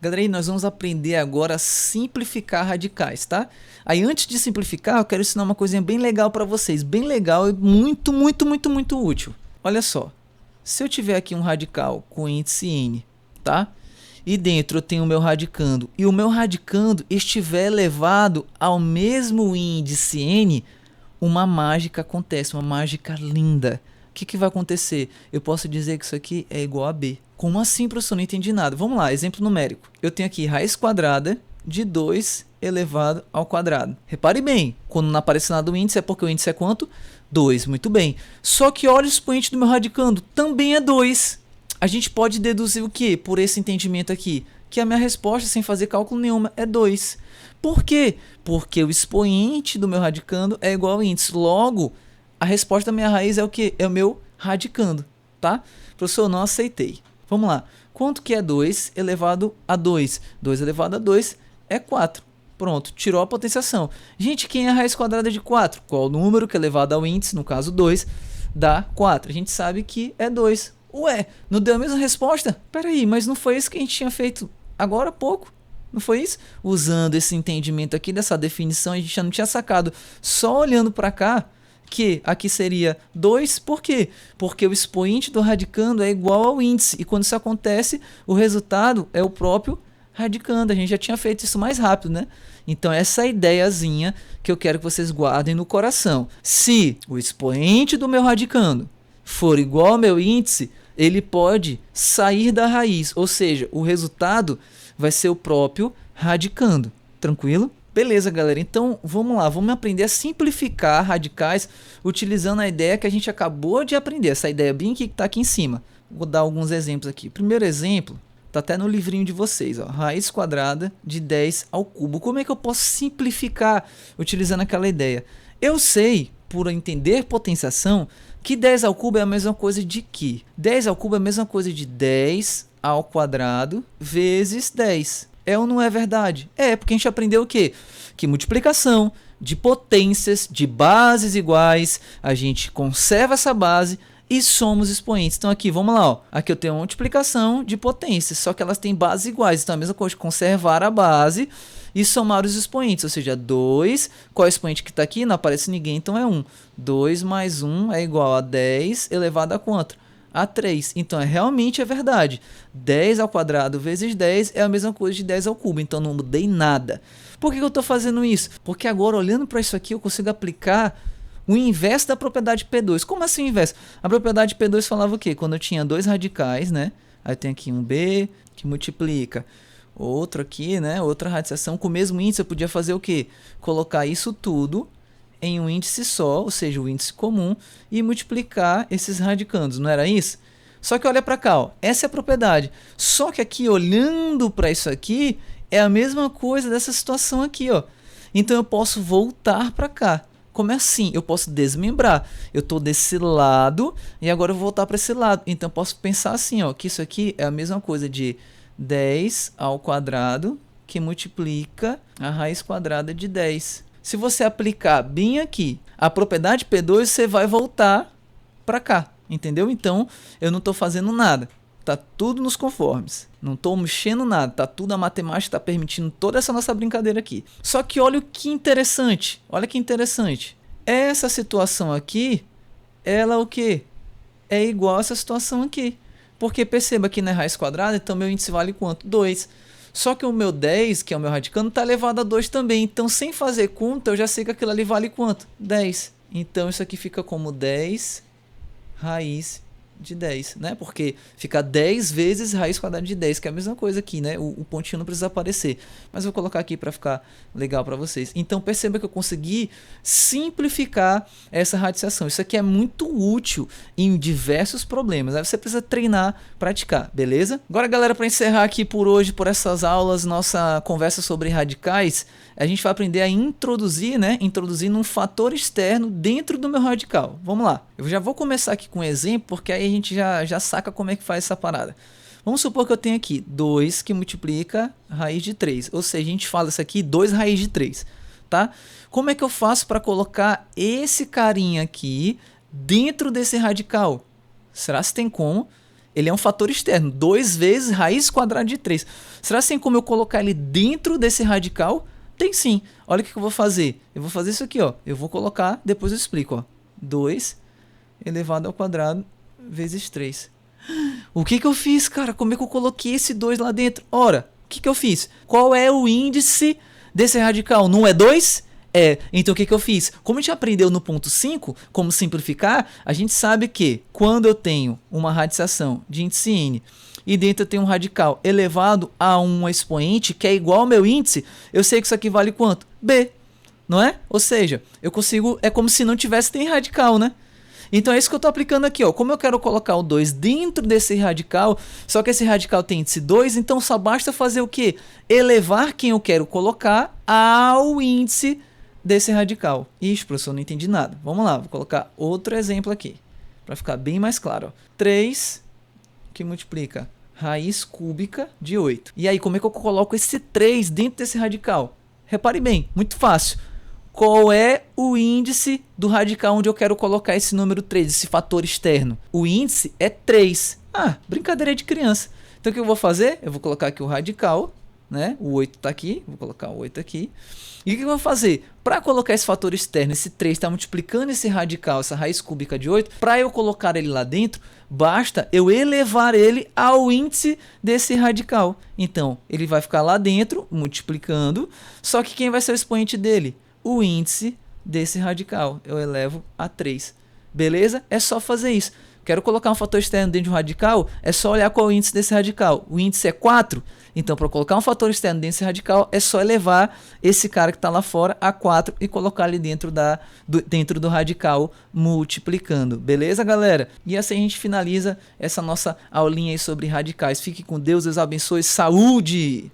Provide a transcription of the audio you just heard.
Galera, aí nós vamos aprender agora a simplificar radicais, tá? Aí antes de simplificar, eu quero ensinar uma coisinha bem legal para vocês, bem legal e muito útil. Olha só, se eu tiver aqui um radical com índice n, tá? E dentro eu tenho o meu radicando, e o meu radicando estiver elevado ao mesmo índice n, uma mágica acontece, uma mágica linda. O que vai acontecer? Eu posso dizer que isso aqui é igual a b. Como assim, professor? Não entendi nada. Vamos lá, exemplo numérico. Eu tenho aqui raiz quadrada de 2 elevado ao quadrado. Repare bem, quando não aparece nada do índice é porque o índice é quanto? 2, muito bem. Só que olha o expoente do meu radicando, também é 2. A gente pode deduzir o que por esse entendimento aqui? Que a minha resposta, sem fazer cálculo nenhuma, é 2. Por quê? Porque o expoente do meu radicando é igual ao índice. Logo, a resposta da minha raiz é o quê? É o meu radicando, tá? Professor, eu não aceitei. Vamos lá. Quanto que é 2 elevado a 2? 2 elevado a 2 é 4. Pronto, tirou a potenciação. Gente, quem é a raiz quadrada de 4? Qual o número que é elevado ao índice, no caso 2, dá 4? A gente sabe que é 2. Ué, não deu a mesma resposta? Peraí, mas não foi isso que a gente tinha feito agora há pouco? Não foi isso? Usando esse entendimento aqui, dessa definição, a gente já não tinha sacado. Só olhando para cá, que aqui seria 2, por quê? Porque o expoente do radicando é igual ao índice, e quando isso acontece, o resultado é o próprio radicando. A gente já tinha feito isso mais rápido, né? Então essa ideiazinha que eu quero que vocês guardem no coração. Se o expoente do meu radicando for igual ao meu índice, ele pode sair da raiz, ou seja, o resultado vai ser o próprio radicando. Tranquilo? Beleza, galera, então vamos lá, vamos aprender a simplificar radicais utilizando a ideia que a gente acabou de aprender, essa ideia bem que está aqui em cima. Vou dar alguns exemplos aqui. Primeiro exemplo, está até no livrinho de vocês, ó, raiz quadrada de 10 ao cubo. Como é que eu posso simplificar utilizando aquela ideia? Eu sei, por entender potenciação, que 10 ao cubo é a mesma coisa de que? 10 ao cubo é a mesma coisa de 10 ao quadrado vezes 10. É ou não é verdade? É, porque a gente aprendeu o quê? Que multiplicação de potências, de bases iguais, a gente conserva essa base e somos expoentes. Então aqui, vamos lá, ó. Aqui eu tenho uma multiplicação de potências, só que elas têm bases iguais. Então a mesma coisa, conservar a base e somar os expoentes, ou seja, 2, qual é o expoente que está aqui? Não aparece ninguém, então é 1. 2 mais 1 é igual a 10 elevado a quanto? A 3. Então, realmente é verdade. 10 ao quadrado vezes 10 é a mesma coisa de 10 ao cubo. Então, não mudei nada. Por que eu estou fazendo isso? Porque agora, olhando para isso aqui, eu consigo aplicar o inverso da propriedade P2. Como assim o inverso? A propriedade P2 falava o quê? Quando eu tinha dois radicais, né? Aí tem aqui um B que multiplica. Outro aqui, né? Outra radiciação com o mesmo índice. Eu podia fazer o quê? Colocar isso tudo em um índice só, ou seja, o índice comum, e multiplicar esses radicandos, não era isso? Só que olha para cá, ó, essa é a propriedade. Só que aqui, olhando para isso aqui, é a mesma coisa dessa situação aqui, ó. Então eu posso voltar para cá. Como é assim? Eu posso desmembrar. Eu estou desse lado e agora eu vou voltar para esse lado. Então eu posso pensar assim, ó, que isso aqui é a mesma coisa de 10 ao quadrado que multiplica a raiz quadrada de 10. Se você aplicar bem aqui a propriedade P2, você vai voltar para cá, entendeu? Então, eu não estou fazendo nada. Tá tudo nos conformes. Não estou mexendo nada. Tá tudo, a matemática está permitindo toda essa nossa brincadeira aqui. Só que olha o que interessante. Olha que interessante. Essa situação aqui, ela o quê? É igual a essa situação aqui. Porque perceba que na raiz quadrada, então meu índice vale quanto? 2. Só que o meu 10, que é o meu radicando, está elevado a 2 também. Então, sem fazer conta, eu já sei que aquilo ali vale quanto? 10. Então, isso aqui fica como 10 raiz de 10, né? Porque fica 10 vezes raiz quadrada de 10, que é a mesma coisa aqui, né? O pontinho não precisa aparecer. Mas eu vou colocar aqui para ficar legal para vocês. Então, perceba que eu consegui simplificar essa radiciação. Isso aqui é muito útil em diversos problemas. Aí você precisa treinar, praticar, beleza? Agora, galera, para encerrar aqui por hoje, por essas aulas, nossa conversa sobre radicais, a gente vai aprender a introduzir, né? Introduzindo um fator externo dentro do meu radical. Vamos lá. Eu já vou começar aqui com um exemplo, porque aí a gente já saca como é que faz essa parada. Vamos supor que eu tenho aqui 2 que multiplica raiz de 3. Ou seja, a gente fala isso aqui, 2 raiz de 3. Tá? Como é que eu faço para colocar esse carinha aqui dentro desse radical? Será que tem como Ele é um fator externo, 2 vezes raiz quadrada de 3. Será assim como eu colocar ele dentro desse radical? Tem sim. Olha o que eu vou fazer. Eu vou fazer isso aqui, ó. Eu vou colocar, depois eu explico, ó. 2 elevado ao quadrado vezes 3. O que eu fiz, cara? Como é que eu coloquei esse 2 lá dentro? Ora, o que eu fiz? Qual é o índice desse radical? Não é 2? É. Então o que eu fiz? Como a gente aprendeu no ponto 5, como simplificar, a gente sabe que quando eu tenho uma radiciação de índice n e dentro eu tenho um radical elevado a um expoente que é igual ao meu índice, eu sei que isso aqui vale quanto? B. Não é? Ou seja, eu consigo, é como se não tivesse nem radical, né? Então é isso que eu estou aplicando aqui, ó. Como eu quero colocar o 2 dentro desse radical, só que esse radical tem índice 2, então só basta fazer o quê? Elevar quem eu quero colocar ao índice desse radical. Ixi, professor, não entendi nada. Vamos lá, vou colocar outro exemplo aqui, para ficar bem mais claro. Ó. 3 que multiplica raiz cúbica de 8. E aí, como é que eu coloco esse 3 dentro desse radical? Repare bem, muito fácil. Qual é o índice do radical onde eu quero colocar esse número 3, esse fator externo? O índice é 3. Ah, brincadeira de criança. Então o que eu vou fazer? Eu vou colocar aqui o radical, né? O 8 está aqui, vou colocar o 8 aqui. E o que eu vou fazer? Para colocar esse fator externo, esse 3 está multiplicando esse radical, essa raiz cúbica de 8, para eu colocar ele lá dentro, basta eu elevar ele ao índice desse radical. Então, ele vai ficar lá dentro, multiplicando, só que quem vai ser o expoente dele? O índice desse radical. Eu elevo a 3. Beleza? É só fazer isso. Quero colocar um fator externo dentro de um radical, é só olhar qual é o índice desse radical. O índice é 4, então para colocar um fator externo dentro desse radical, é só elevar esse cara que está lá fora a 4 e colocar ele dentro do radical multiplicando. Beleza, galera? E assim a gente finaliza essa nossa aulinha aí sobre radicais. Fique com Deus, Deus abençoe. Saúde!